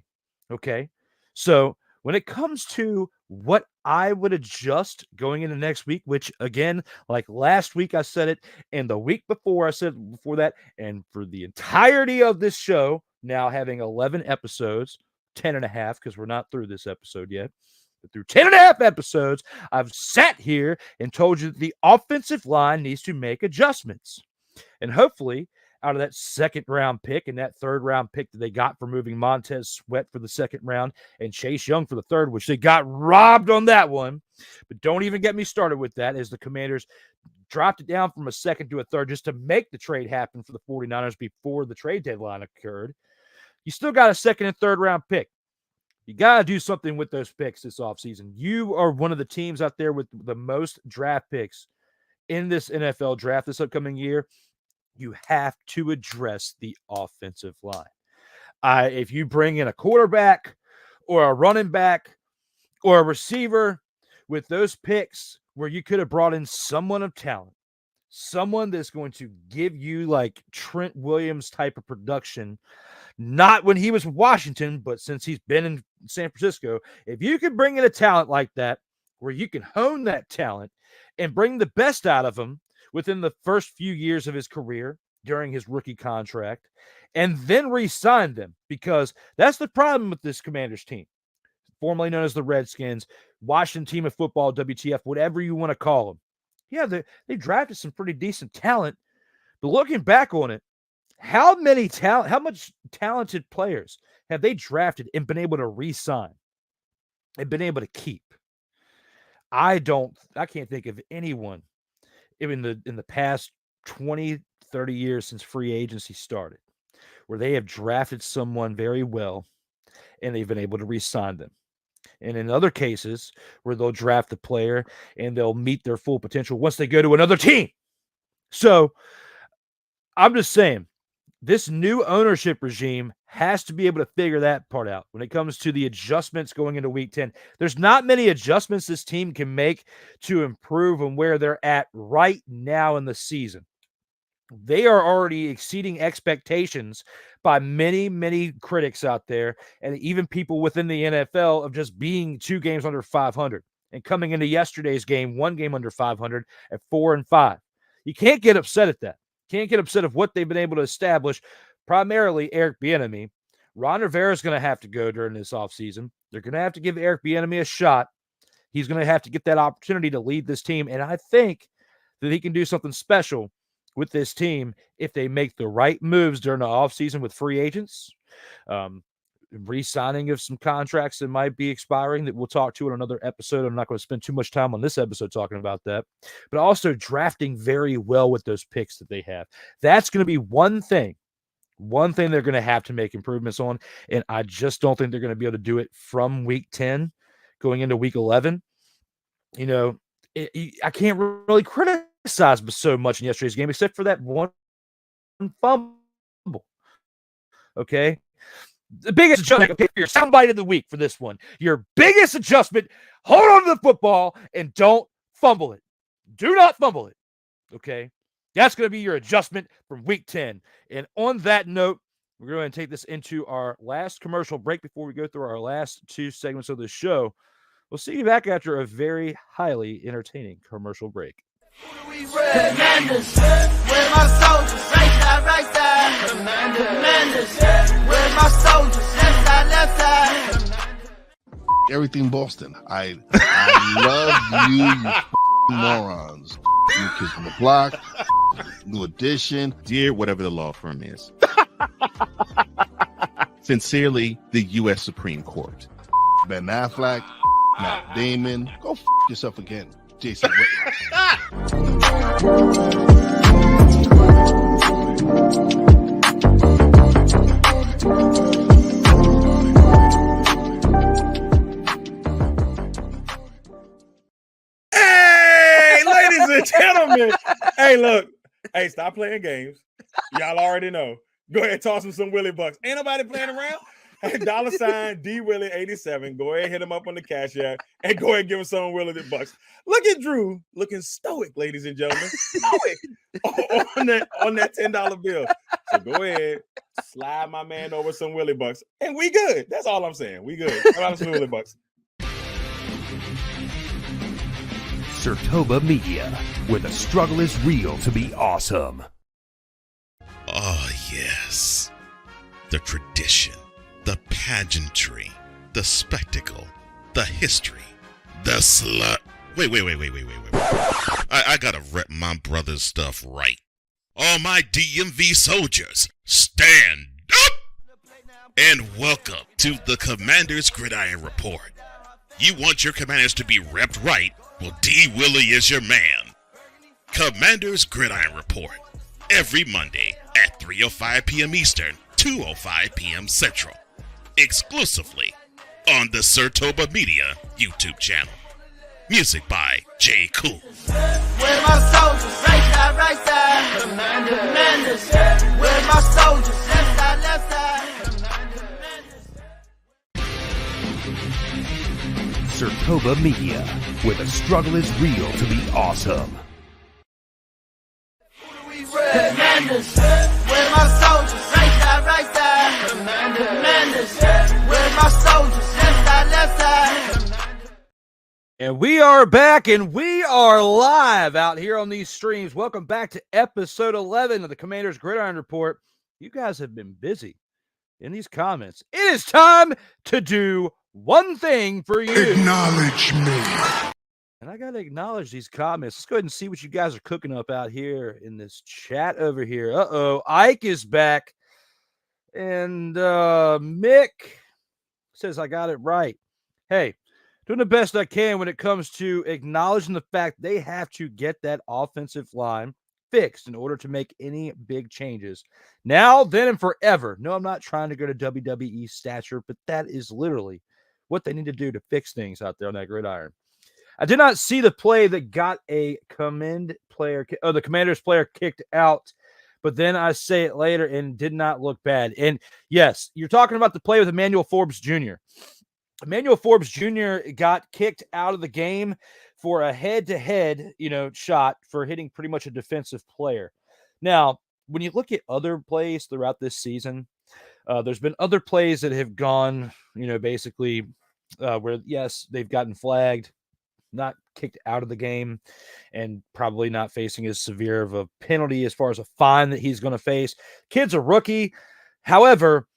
Okay? So when it comes to what I would adjust going into next week, which again, like last week I said it, and the week before I said it before that, and for the entirety of this show, now having 11 episodes, 10 and a half, because we're not through this episode yet. But through 10 and a half episodes, I've sat here and told you that the offensive line needs to make adjustments. And hopefully, out of that second round pick and that third round pick that they got for moving Montez Sweat for the second round and Chase Young for the third, which they got robbed on that one. But don't even get me started with that, as the Commanders dropped it down from a second to a third just to make the trade happen for the 49ers before the trade deadline occurred. You still got a second and third round pick. You got to do something with those picks this offseason. You are one of the teams out there with the most draft picks in this NFL draft this upcoming year. You have to address the offensive line. If you bring in a quarterback or a running back or a receiver with those picks where you could have brought in someone of talent, someone that's going to give you like Trent Williams type of production, not when he was with Washington, but since he's been in San Francisco, if you could bring in a talent like that, where you can hone that talent and bring the best out of him within the first few years of his career during his rookie contract, and then re-sign them, because that's the problem with this Commanders team, formerly known as the Redskins, Washington Team of Football, WTF, whatever you want to call them. Yeah, they drafted some pretty decent talent, but looking back on it, how much talented players have they drafted and been able to re-sign and been able to keep? I can't think of anyone in the past 20, 30 years since free agency started where they have drafted someone very well and they've been able to re-sign them. And in other cases where they'll draft the player and they'll meet their full potential once they go to another team. So I'm just saying, this new ownership regime has to be able to figure that part out when it comes to the adjustments going into week 10. There's not many adjustments this team can make to improve on where they're at right now in the season. They are already exceeding expectations by many, many critics out there, and even people within the NFL, of just being 2 games under 500 and coming into yesterday's game 1 game under 500 at 4-5. You can't get upset at that. Can't get upset of what they've been able to establish. Primarily Eric Bieniemy. Ron Rivera is going to have to go during this offseason. They're going to have to give Eric Bieniemy a shot. He's going to have to get that opportunity to lead this team, and I think that he can do something special with this team if they make the right moves during the offseason with free agents, re-signing of some contracts that might be expiring that we'll talk to in another episode. I'm not going to spend too much time on this episode talking about that, but also drafting very well with those picks that they have. That's going to be one thing they're going to have to make improvements on, and I just don't think they're going to be able to do it from week 10 going into week 11. I can't really criticize so much in yesterday's game except for that one fumble. Okay? The biggest adjustment, okay, your soundbite of the week for this one. Your biggest adjustment, hold on to the football and don't fumble it. Do not fumble it. Okay? That's going to be your adjustment from week 10. And on that note, we're going to take this into our last commercial break before we go through our last 2 segments of the show. We'll see you back after a very highly entertaining commercial break. Commanders, where my soldiers, right side. Commanders, where my soldiers, left side. Everything Boston. I love you morons. New Kids on the Block, New Edition. Dear whatever the law firm is. Sincerely, the U.S. Supreme Court. Ben Affleck, Matt Damon. Go yourself again, Jason Whitlock. Hey, gentlemen. Hey, look. Hey, stop playing games. Y'all already know. Go ahead and toss him some Willie Bucks. Ain't nobody playing around. Hey, $sign DWillie87. Go ahead, hit him up on the Cash App, and go ahead and give him some Willie Bucks. Look at Drew looking stoic, ladies and gentlemen. Stoic on that $10 bill. So go ahead, slide my man over some Willie Bucks, and we good. That's all I'm saying. We good. How about some Willie Bucks? Sertoba Media, where the struggle is real to be awesome. Oh, yes. The tradition, the pageantry, the spectacle, the history, the slut. Wait. I gotta rep my brother's stuff right. All my DMV soldiers, stand up! And welcome to the Commanders Gridiron Report. You want your commanders to be repped right? Well, D. Willie is your man. Commanders Gridiron Report. Every Monday at 3:05 p.m. Eastern, 2:05 p.m. Central. Exclusively on the Sertoba Media YouTube channel. Music by J.KUL. Where my soldiers, right side. Commanders. Where my soldiers, left side. Sertoba Media, where the struggle is real to be awesome. Commanders. Where my soldiers, right side. Commanders. Where my soldiers, left side. And we are back, and we are live out here on these streams. Welcome back to episode 11 of the Commanders Gridiron Report. You guys have been busy in these comments. It is time to do one thing for you. Acknowledge me. And I got to acknowledge these comments. Let's go ahead and see what you guys are cooking up out here in this chat over here. Ike is back. And Mick says I got it right. Hey, doing the best I can when it comes to acknowledging the fact they have to get that offensive line fixed in order to make any big changes. Now, then, and forever. No, I'm not trying to go to WWE stature, but that is literally what they need to do to fix things out there on that gridiron. I did not see the play that got a the Commanders player kicked out, but then I say it later and did not look bad. And yes, you're talking about the play with Emmanuel Forbes Jr. Emmanuel Forbes Jr. got kicked out of the game for a head-to-head, shot for hitting pretty much a defensive player. Now, when you look at other plays throughout this season, there's been other plays that have gone, basically where, yes, they've gotten flagged, not kicked out of the game, and probably not facing as severe of a penalty as far as a fine that he's going to face. Kid's a rookie. However,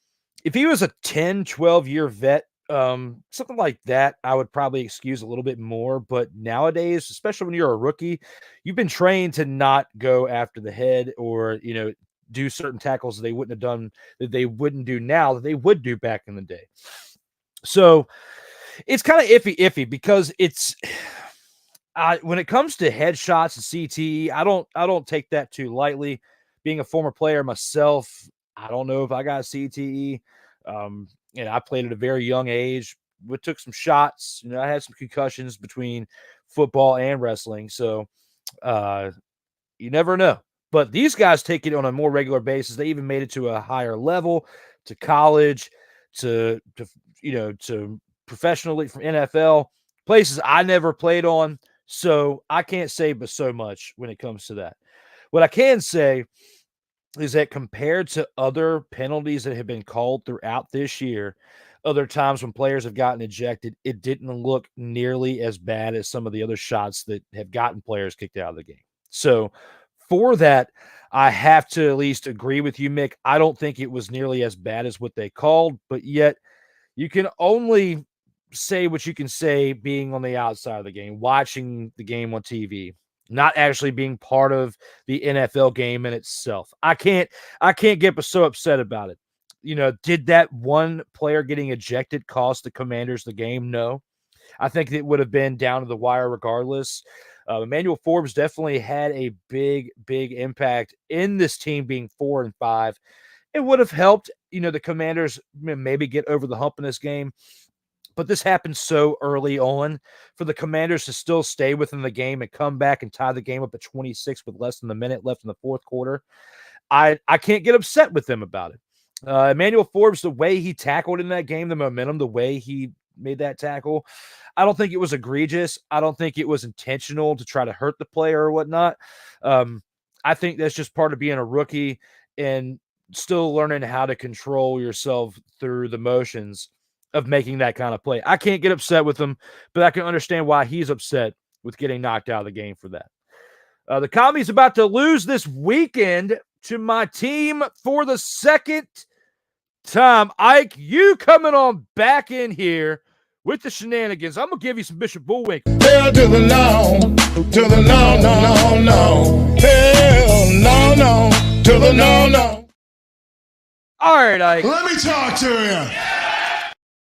if he was a 10, 12-year vet, something like that, I would probably excuse a little bit more. But nowadays, especially when you're a rookie, you've been trained to not go after the head or, do certain tackles that they wouldn't have done, that they wouldn't do now, that they would do back in the day. So it's kind of iffy because it's when it comes to headshots and CTE, I don't take that too lightly. Being a former player myself, I don't know if I got CTE. I played at a very young age. We took some shots. I had some concussions between football and wrestling. So you never know. But these guys take it on a more regular basis. They even made it to a higher level, to college, to professionally from NFL, places I never played on. So I can't say but so much when it comes to that. What I can say is that compared to other penalties that have been called throughout this year, other times when players have gotten ejected, it didn't look nearly as bad as some of the other shots that have gotten players kicked out of the game. So for that, I have to at least agree with you, Mick. I don't think it was nearly as bad as what they called, but yet you can only say what you can say being on the outside of the game, watching the game on TV, not actually being part of the NFL game in itself. I can't get so upset about it. Did that one player getting ejected cost the Commanders the game? No. I think it would have been down to the wire regardless. Emmanuel Forbes definitely had a big, big impact in this team being 4-5. It would have helped, the Commanders maybe get over the hump in this game. But this happened so early on for the Commanders to still stay within the game and come back and tie the game up at 26 with less than a minute left in the fourth quarter. I can't get upset with them about it. Emmanuel Forbes, the way he tackled in that game, the momentum, the way he made that tackle, I don't think it was egregious. I don't think it was intentional to try to hurt the player or whatnot. I think that's just part of being a rookie and still learning how to control yourself through the motions of making that kind of play. I can't get upset with him, but I can understand why he's upset with getting knocked out of the game for that. The Commies about to lose this weekend to my team for the second time. Ike, you coming on back in here with the shenanigans. I'm going to give you some Bishop Bullwinkle. Hell to the no, to the no, no, no, no. Hell no, no, to the no, no. All right, Ike. Let me talk to you.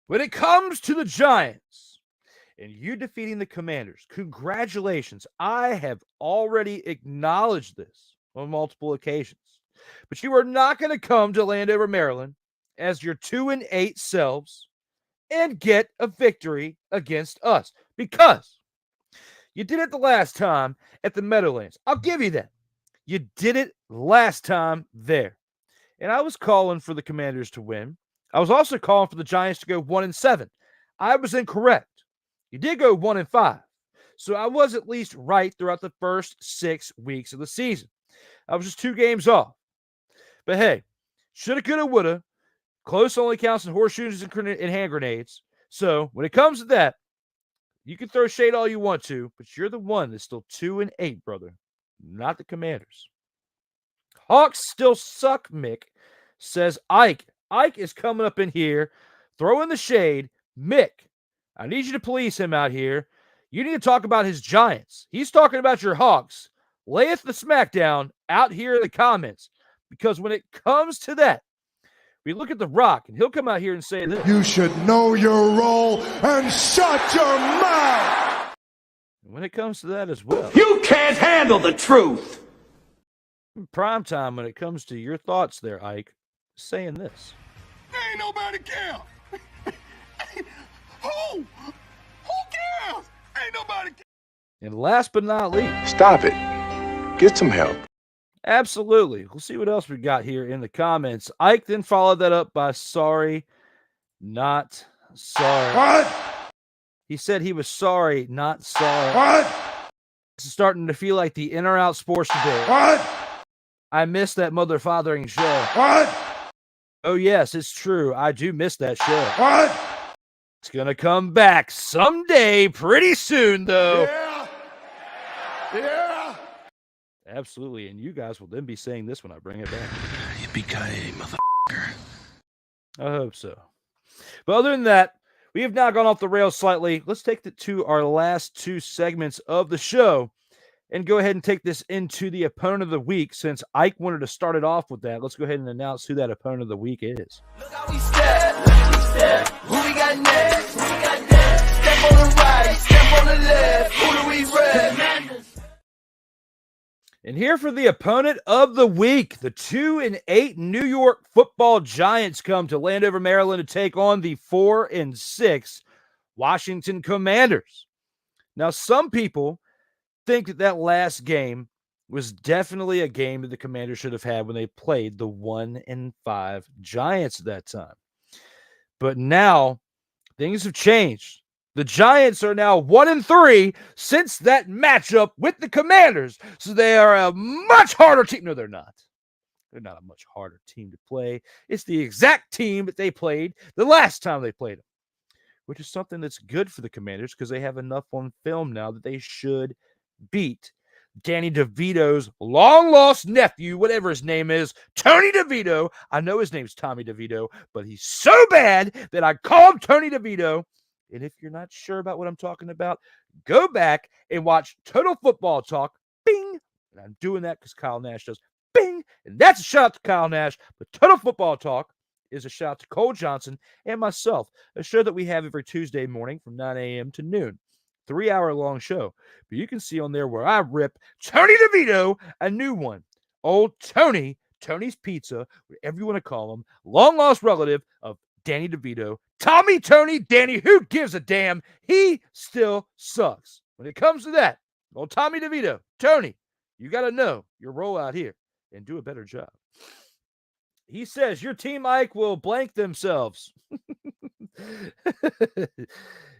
When it comes to the Giants and you defeating the Commanders, congratulations. I have already acknowledged this on multiple occasions. But you are not going to come to Landover, Maryland as your 2-8 selves and get a victory against us because you did it the last time at the Meadowlands. I'll give you that. You did it last time there. And I was calling for the Commanders to win. I was also calling for the Giants to go 1-7. I was incorrect. You did go 1-5. So I was at least right throughout the first 6 weeks of the season. I was just 2 games off. But hey, shoulda, coulda, woulda. Close only counts in horseshoes and hand grenades. So when it comes to that, you can throw shade all you want to, but you're the one that's still 2-8, brother. Not the Commanders. Hawks still suck, Mick, says Ike. Ike is coming up in here, throwing the shade. Mick, I need you to police him out here. You need to talk about his Giants. He's talking about your Hawks. Layeth the smackdown out here in the comments. Because when it comes to that, we look at The Rock, and he'll come out here and say this. You should know your role and shut your mouth. And when it comes to that as well. You can't handle the truth. Prime time when it comes to your thoughts there, Ike, saying this. Ain't nobody care. Who cares? Ain't nobody care. And last but not least. Stop it. Get some help. Absolutely. We'll see what else we got here in the comments. Ike then followed that up by sorry, not sorry. What? He said he was sorry, not sorry. What? It's starting to feel like the In or Out Sports Today. What? I miss that mother-fathering show. What? Oh, yes, it's true. I do miss that show. What? It's going to come back someday, pretty soon, though. Yeah. Absolutely. And you guys will then be saying this when I bring it back. Yippee-ki-yay, motherfucker. I hope so. But other than that, we have now gone off the rails slightly. Let's take it to our last 2 segments of the show and go ahead and take this into the opponent of the week. Since Ike wanted to start it off with that, let's go ahead and announce who that opponent of the week is. Look how we step. Who we got next? Step on the right, step on the left. Who do we rep? And here for the opponent of the week, the 2-8 New York Football Giants come to Landover, Maryland to take on the 4-6 Washington Commanders. Now, some people think that last game was definitely a game that the Commanders should have had when they played the 1-5 Giants at that time. But now things have changed. The Giants are now 1-3 since that matchup with the Commanders. So they are a much harder team. No, they're not. They're not a much harder team to play. It's the exact team that they played the last time they played them, which is something that's good for the Commanders because they have enough on film now that they should beat Danny DeVito's long-lost nephew, whatever his name is, Tony DeVito. I know his name's Tommy DeVito, but he's so bad that I call him Tony DeVito. And if you're not sure about what I'm talking about, go back and watch Total Football Talk. Bing! And I'm doing that because Kyle Nash does. Bing! And that's a shout out to Kyle Nash. But Total Football Talk is a shout out to Cole Johnson and myself, a show that we have every Tuesday morning from 9 a.m. to noon. 3-hour-long show. But you can see on there where I rip Tony DeVito a new one. Old Tony, Tony's Pizza, whatever you want to call him, long-lost relative of Danny DeVito, Tommy Tony, Danny, who gives a damn? He still sucks. When it comes to that, well, Tommy DeVito, Tony, you got to know your role out here and do a better job. He says your team, Ike, will blank themselves.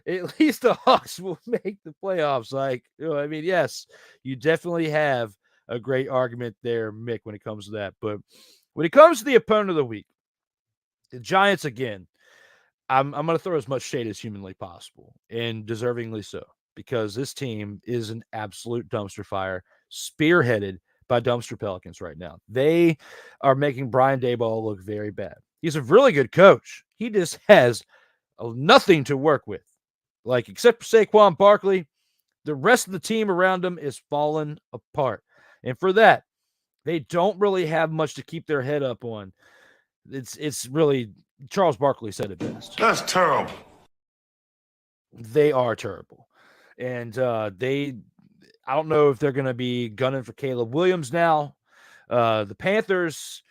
At least the Hawks will make the playoffs. Like, I mean, yes, you definitely have a great argument there, Mick, when it comes to that. But when it comes to the opponent of the week, the Giants again, I'm going to throw as much shade as humanly possible, and deservingly so, because this team is an absolute dumpster fire, spearheaded by Dumpster Pelicans right now. They are making Brian Daboll look very bad. He's a really good coach. He just has nothing to work with. Like, except for Saquon Barkley, the rest of the team around him is falling apart. And for that, they don't really have much to keep their head up on. It's really, Charles Barkley said it best. That's terrible. They are terrible. And I don't know if they're going to be gunning for Caleb Williams now. The Panthers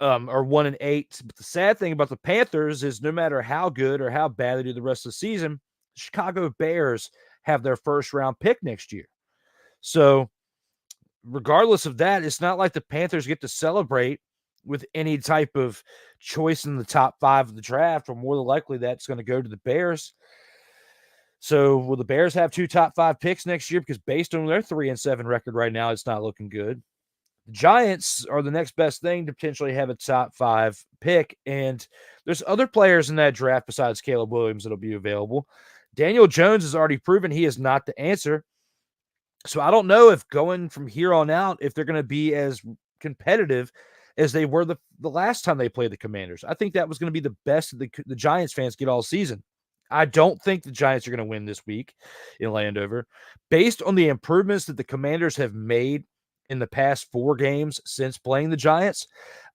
are 1-8. But the sad thing about the Panthers is no matter how good or how bad they do the rest of the season, the Chicago Bears have their first-round pick next year. So regardless of that, it's not like the Panthers get to celebrate with any type of choice in the top 5 of the draft, or more than likely that's going to go to the Bears. So will the Bears have 2 top 5 picks next year? Because based on their 3-7 record right now, it's not looking good. The Giants are the next best thing to potentially have a top 5 pick. And there's other players in that draft besides Caleb Williams that'll be available. Daniel Jones has already proven he is not the answer. So I don't know if going from here on out, if they're going to be as competitive as they were the last time they played the Commanders. I think that was going to be the best the Giants fans get all season. I don't think the Giants are going to win this week in Landover. Based on the improvements that the Commanders have made in the past 4 games since playing the Giants,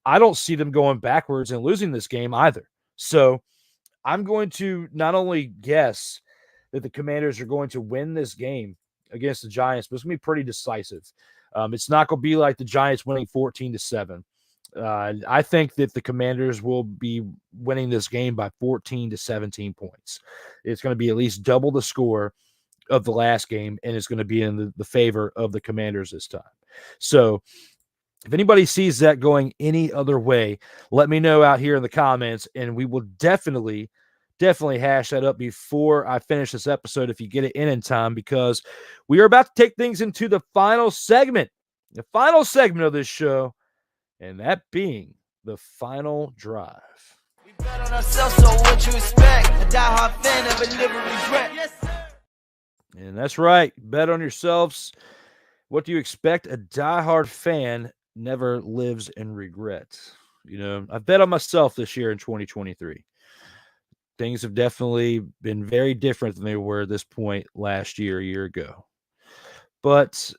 I don't see them going backwards and losing this game either. So I'm going to not only guess that the Commanders are going to win this game against the Giants, but it's going to be pretty decisive. It's not going to be like the Giants winning 14-7. I think that the Commanders will be winning this game by 14 to 17 points. It's going to be at least double the score of the last game, and it's going to be in the favor of the Commanders this time. So if anybody sees that going any other way, let me know out here in the comments, and we will definitely hash that up before I finish this episode if you get it in time, because we are about to take things into the final segment of this show, and that being the final drive. We bet on ourselves, so what you expect? A diehard fan never live with regret. Yes, sir. And that's right. Bet on yourselves. What do you expect? A diehard fan never lives in regret. You know, I bet on myself this year in 2023. Things have definitely been very different than they were at this point last year, a year ago. But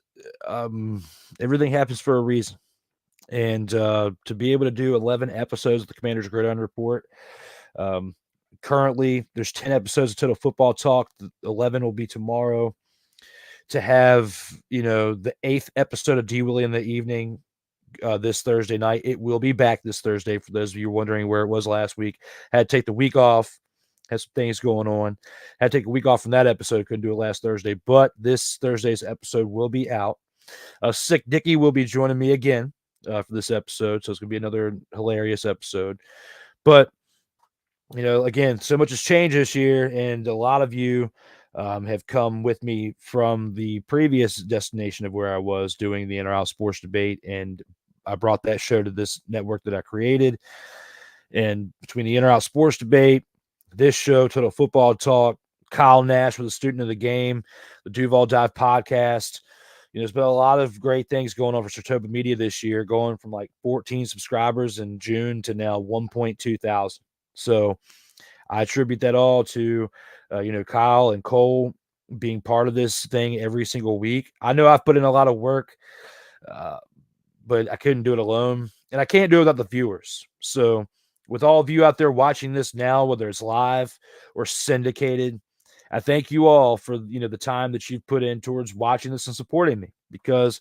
everything happens for a reason. And to be able to do 11 episodes of the Commanders Gridiron Report, currently there's 10 episodes of Total Football Talk. 11 will be tomorrow. To have, the 8th episode of D. Willie in the evening this Thursday night. It will be back this Thursday for those of you wondering where it was last week. Had to take the week off. Had some things going on. Had to take a week off from that episode. Couldn't do it last Thursday. But this Thursday's episode will be out. Sick Dickie will be joining me again for this episode. So it's going to be another hilarious episode. But, again, so much has changed this year. And a lot of you have come with me from the previous destination of where I was doing the NRL Sports Debate. And I brought that show to this network that I created. And between the NRL Sports Debate, this show, Total Football Talk, Kyle Nash with a student of the game, the Duval Dive podcast, there's been a lot of great things going on for Sartoba Media this year, going from like 14 subscribers in June to now 1.2 thousand. So I attribute that all to, Kyle and Cole being part of this thing every single week. I know I've put in a lot of work, but I couldn't do it alone, and I can't do it without the viewers. So with all of you out there watching this now, whether it's live or syndicated, I thank you all for, the time that you've put in towards watching this and supporting me, because,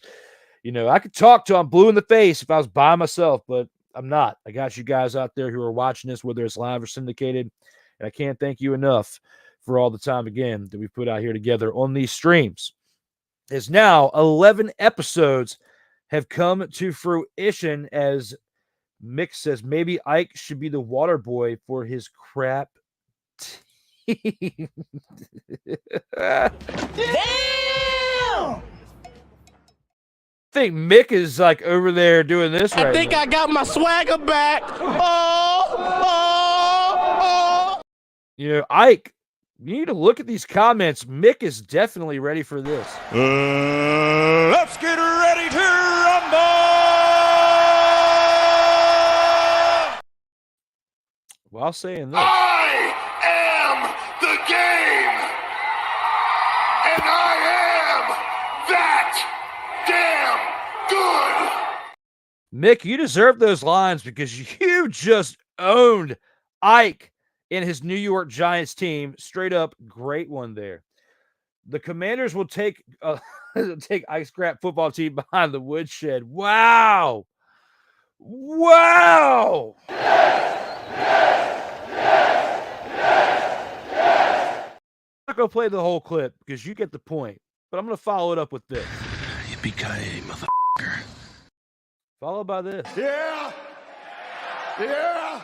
I could talk till I'm blue in the face if I was by myself, but I'm not. I got you guys out there who are watching this, whether it's live or syndicated, and I can't thank you enough for all the time, again, that we put out here together on these streams. Is now 11 episodes have come to fruition, as Mick says maybe Ike should be the water boy for his crap team. Damn! I think Mick is like over there doing this right now. I got my swagger back. Oh. You know, Ike, you need to look at these comments. Mick is definitely ready for this. Let's get ready to rumble! While saying this, I am the game, and I am that damn good. Mick, you deserve those lines because you just owned Ike in his New York Giants team. Straight up, great one there. The Commanders will take Ike's crap football team behind the woodshed. Wow. Wow. I'm not going to play the whole clip because you get the point, but I'm going to follow it up with this. Yippee-ki-yay, motherfucker. Followed by this. Yeah! Yeah!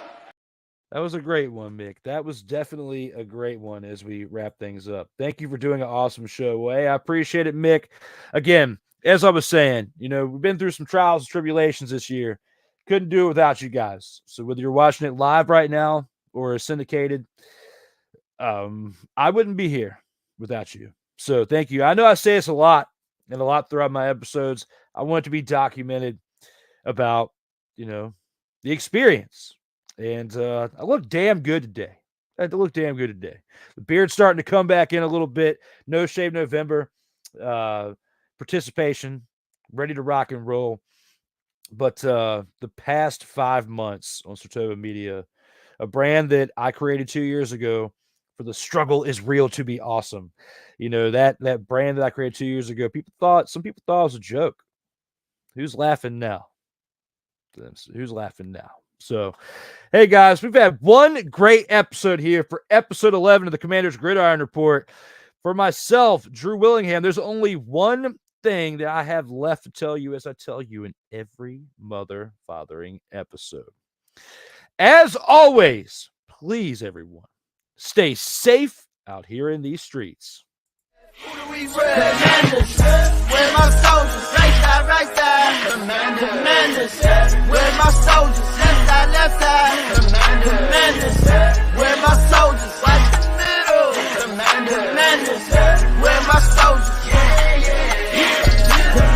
That was a great one, Mick. That was definitely a great one as we wrap things up. Thank you for doing an awesome show. Hey, I appreciate it, Mick. Again, as I was saying, you know, we've been through some trials and tribulations this year. Couldn't do it without you guys. So whether you're watching it live right now or syndicated, I wouldn't be here without you. So thank you. I know I say this a lot and a lot throughout my episodes. I want it to be documented about, you know, the experience. And I look damn good today. I had to look damn good today. The beard's starting to come back in a little bit. No Shave November participation, ready to rock and roll. But the past 5 months on Sartoba Media, a brand that I created 2 years ago for the struggle is real to be awesome. You know, that brand that I created 2 years ago, some people thought it was a joke. Who's laughing now? Who's laughing now? So, hey guys, we've had one great episode here for episode 11 of the Commanders Gridiron Report. For myself, Drew Willingham, there's only one thing that I have left to tell you, as I tell you in every mother-fathering episode. As always, please, everyone, stay safe out here in these streets. Commanders, where my soldiers, right side, Commanders, where my soldiers, left side, Commanders, where my soldiers, watch the middle, Commanders, where my soldiers,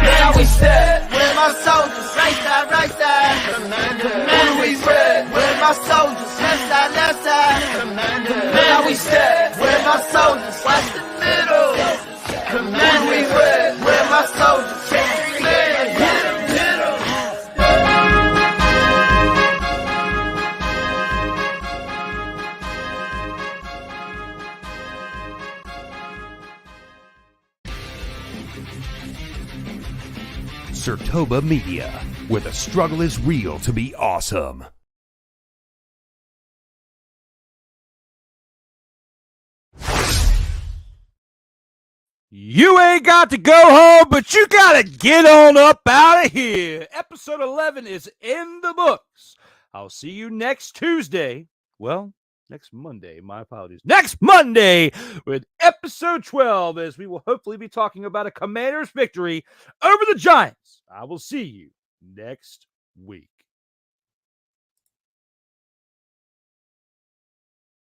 now we step, where my soldiers, right side, Commanders, where my soldiers, left side, now we step, where my soldiers, watch the middle, Commanders, where my soldiers, Sartoba Media, where the struggle is real to be awesome. You ain't got to go home, but you got to get on up out of here. Episode 11 is in the books. I'll see you next Tuesday. Well, next Monday. My apologies. Next Monday with episode 12, as we will hopefully be talking about a Commanders victory over the Giants. I will see you next week.